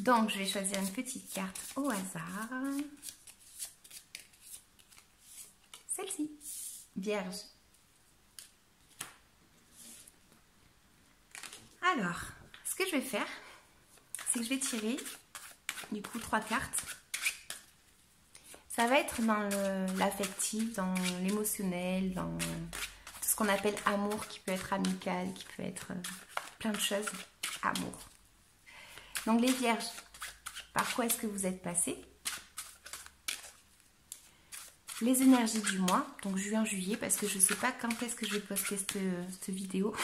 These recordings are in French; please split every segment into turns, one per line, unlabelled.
Donc, je vais choisir une petite carte au hasard. Celle-ci, Vierge. Alors, ce que je vais faire, c'est que je vais tirer, du coup, 3 cartes. Ça va être dans l'affectif, dans l'émotionnel, dans tout ce qu'on appelle amour, qui peut être amical, qui peut être plein de choses. Amour. Donc les Vierges, par quoi est-ce que vous êtes passés? Les énergies du mois, donc juin, juillet, parce que je ne sais pas quand est-ce que je vais poster cette vidéo.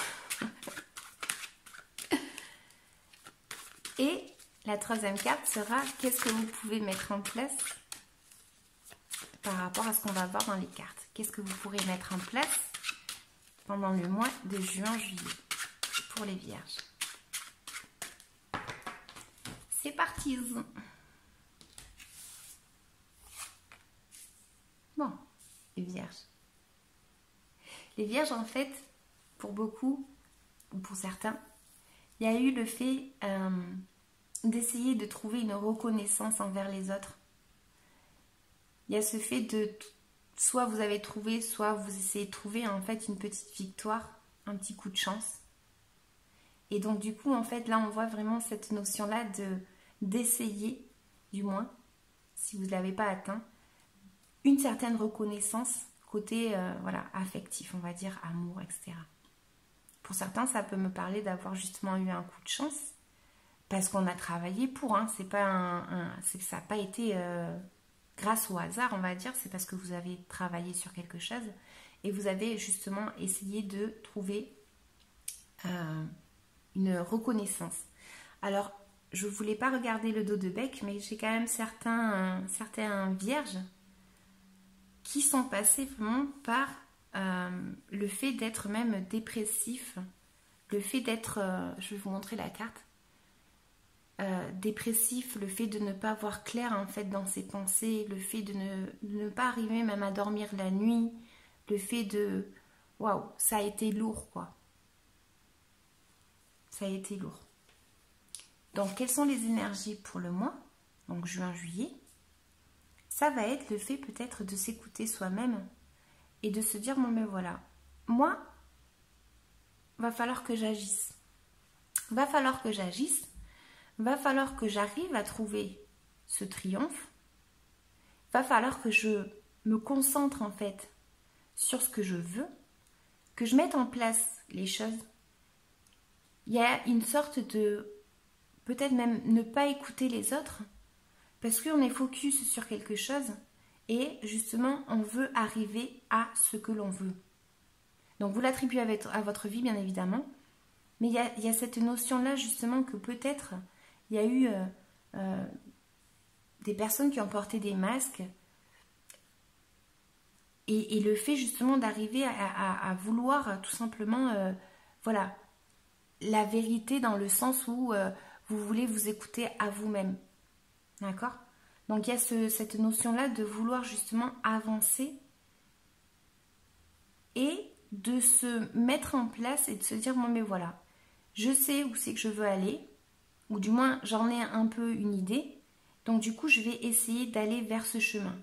Et la troisième carte sera qu'est-ce que vous pouvez mettre en place par rapport à ce qu'on va voir dans les cartes. Qu'est-ce que vous pourrez mettre en place pendant le mois de juin-juillet pour les Vierges. C'est parti. Bon, les Vierges. Les Vierges, en fait, pour beaucoup, ou pour certains, il y a eu le fait d'essayer de trouver une reconnaissance envers les autres. Il y a ce fait de, soit vous avez trouvé, soit vous essayez de trouver en fait une petite victoire, un petit coup de chance. Et donc du coup, en fait, là, on voit vraiment cette notion-là d'essayer, du moins, si vous ne l'avez pas atteint, une certaine reconnaissance côté voilà, affectif, on va dire, amour, etc. Pour certains, ça peut me parler d'avoir justement eu un coup de chance, parce qu'on a travaillé pour, hein, c'est pas ça n'a pas été grâce au hasard, on va dire, c'est parce que vous avez travaillé sur quelque chose et vous avez justement essayé de trouver une reconnaissance. Alors, je ne voulais pas regarder le dos de bec, mais j'ai quand même certains Vierges qui sont passés vraiment par le fait d'être même dépressif, le fait d'être, je vais vous montrer la carte, dépressif, le fait de ne pas voir clair en fait dans ses pensées, le fait de ne pas arriver même à dormir la nuit, le fait de... Waouh, ça a été lourd quoi. Ça a été lourd. Donc, quelles sont les énergies pour le mois? Donc, juin-juillet. Ça va être le fait peut-être de s'écouter soi-même et de se dire, bon mais voilà, moi, va falloir que j'agisse. Va falloir que j'agisse. Va falloir que j'arrive à trouver ce triomphe. Va falloir que je me concentre en fait sur ce que je veux, que je mette en place les choses. Il y a une sorte de, peut-être même ne pas écouter les autres, parce qu'on est focus sur quelque chose et justement on veut arriver à ce que l'on veut. Donc vous l'attribuez à votre vie bien évidemment, mais il y a cette notion-là justement que peut-être il y a eu des personnes qui ont porté des masques et le fait justement d'arriver à vouloir tout simplement, voilà, la vérité dans le sens où vous voulez vous écouter à vous-même. D'accord? Donc il y a cette notion-là de vouloir justement avancer et de se mettre en place et de se dire, bon mais voilà, je sais où c'est que je veux aller, ou du moins j'en ai un peu une idée, donc du coup je vais essayer d'aller vers ce chemin.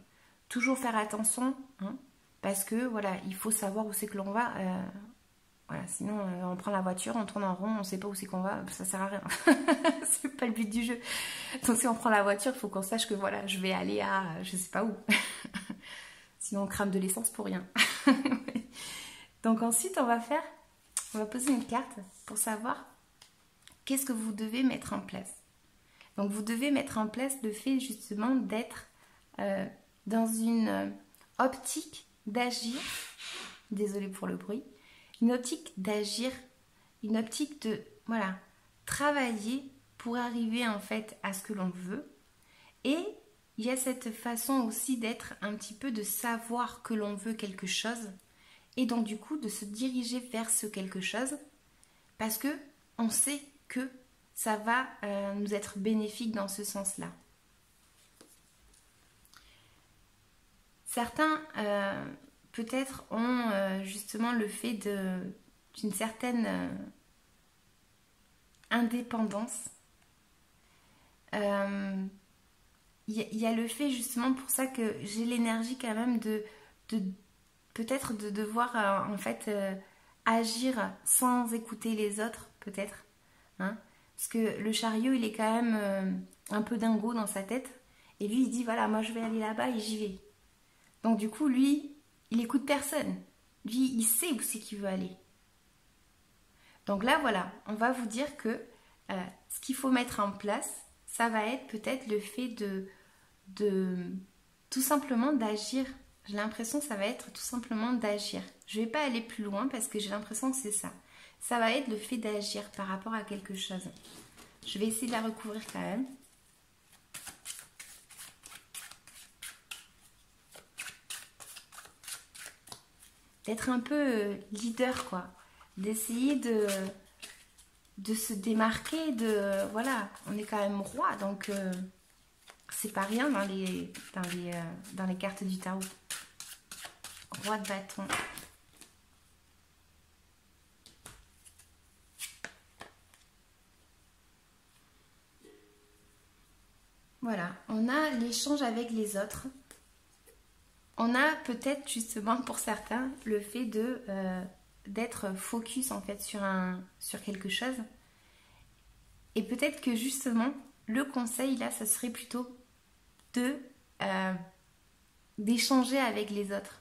Toujours faire attention, hein, parce que voilà, il faut savoir où c'est que l'on va, voilà, sinon on prend la voiture, on tourne en rond, on ne sait pas où c'est qu'on va, ça sert à rien, c'est pas le but du jeu. Donc si on prend la voiture, il faut qu'on sache que voilà, je vais aller à je sais pas où, sinon on crame de l'essence pour rien. Donc ensuite on va poser une carte pour savoir qu'est-ce que vous devez mettre en place. Donc vous devez mettre en place le fait justement d'être dans une optique d'agir, désolée pour le bruit, une optique d'agir, une optique de voilà, travailler pour arriver en fait à ce que l'on veut. Et il y a cette façon aussi d'être un petit peu de savoir que l'on veut quelque chose et donc du coup de se diriger vers ce quelque chose parce que on sait que ça va nous être bénéfique dans ce sens-là. Certains peut-être ont justement le fait d'une certaine indépendance il y a le fait justement pour ça que j'ai l'énergie quand même de peut-être de devoir en fait agir sans écouter les autres, peut-être. Hein, parce que le chariot, il est quand même un peu dingo dans sa tête. Et lui, il dit, voilà, moi je vais aller là-bas et j'y vais. Donc du coup, lui, il écoute personne. Lui, il sait où c'est qu'il veut aller. Donc là, voilà, on va vous dire que ce qu'il faut mettre en place, ça va être peut-être le fait de tout simplement d'agir. J'ai l'impression que ça va être tout simplement d'agir. Je ne vais pas aller plus loin parce que j'ai l'impression que c'est ça. Ça va être le fait d'agir par rapport à quelque chose. Je vais essayer de la recouvrir quand même. D'être un peu leader, quoi. D'essayer de se démarquer de... Voilà, on est quand même roi, donc c'est pas rien dans les cartes du tarot. Roi de bâton. Voilà, on a l'échange avec les autres. On a peut-être justement pour certains le fait d'être focus en fait sur quelque chose. Et peut-être que justement le conseil là, ça serait plutôt d'échanger avec les autres.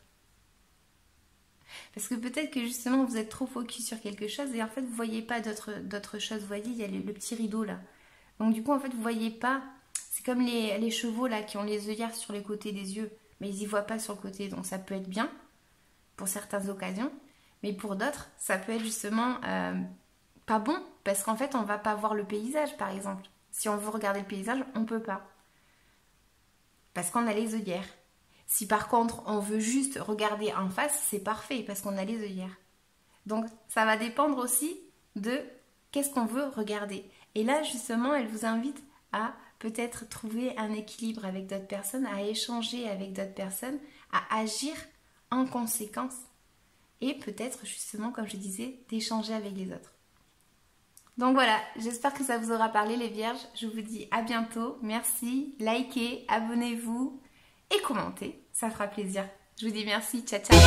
Parce que peut-être que justement vous êtes trop focus sur quelque chose et en fait vous ne voyez pas d'autres choses. Vous voyez, il y a le petit rideau là. Donc du coup en fait vous ne voyez pas. C'est comme les chevaux là qui ont les œillères sur les côtés des yeux. Mais ils n'y voient pas sur le côté. Donc ça peut être bien pour certaines occasions. Mais pour d'autres, ça peut être justement pas bon. Parce qu'en fait on ne va pas voir le paysage par exemple. Si on veut regarder le paysage, on ne peut pas. Parce qu'on a les œillères. Si par contre on veut juste regarder en face, c'est parfait parce qu'on a les œillères. Donc ça va dépendre aussi de qu'est-ce qu'on veut regarder. Et là justement elle vous invite à peut-être trouver un équilibre avec d'autres personnes, à échanger avec d'autres personnes, à agir en conséquence. Et peut-être justement, comme je disais, d'échanger avec les autres. Donc voilà, j'espère que ça vous aura parlé les vierges. Je vous dis à bientôt. Merci, likez, abonnez-vous et commentez. Ça fera plaisir. Je vous dis merci, ciao ciao.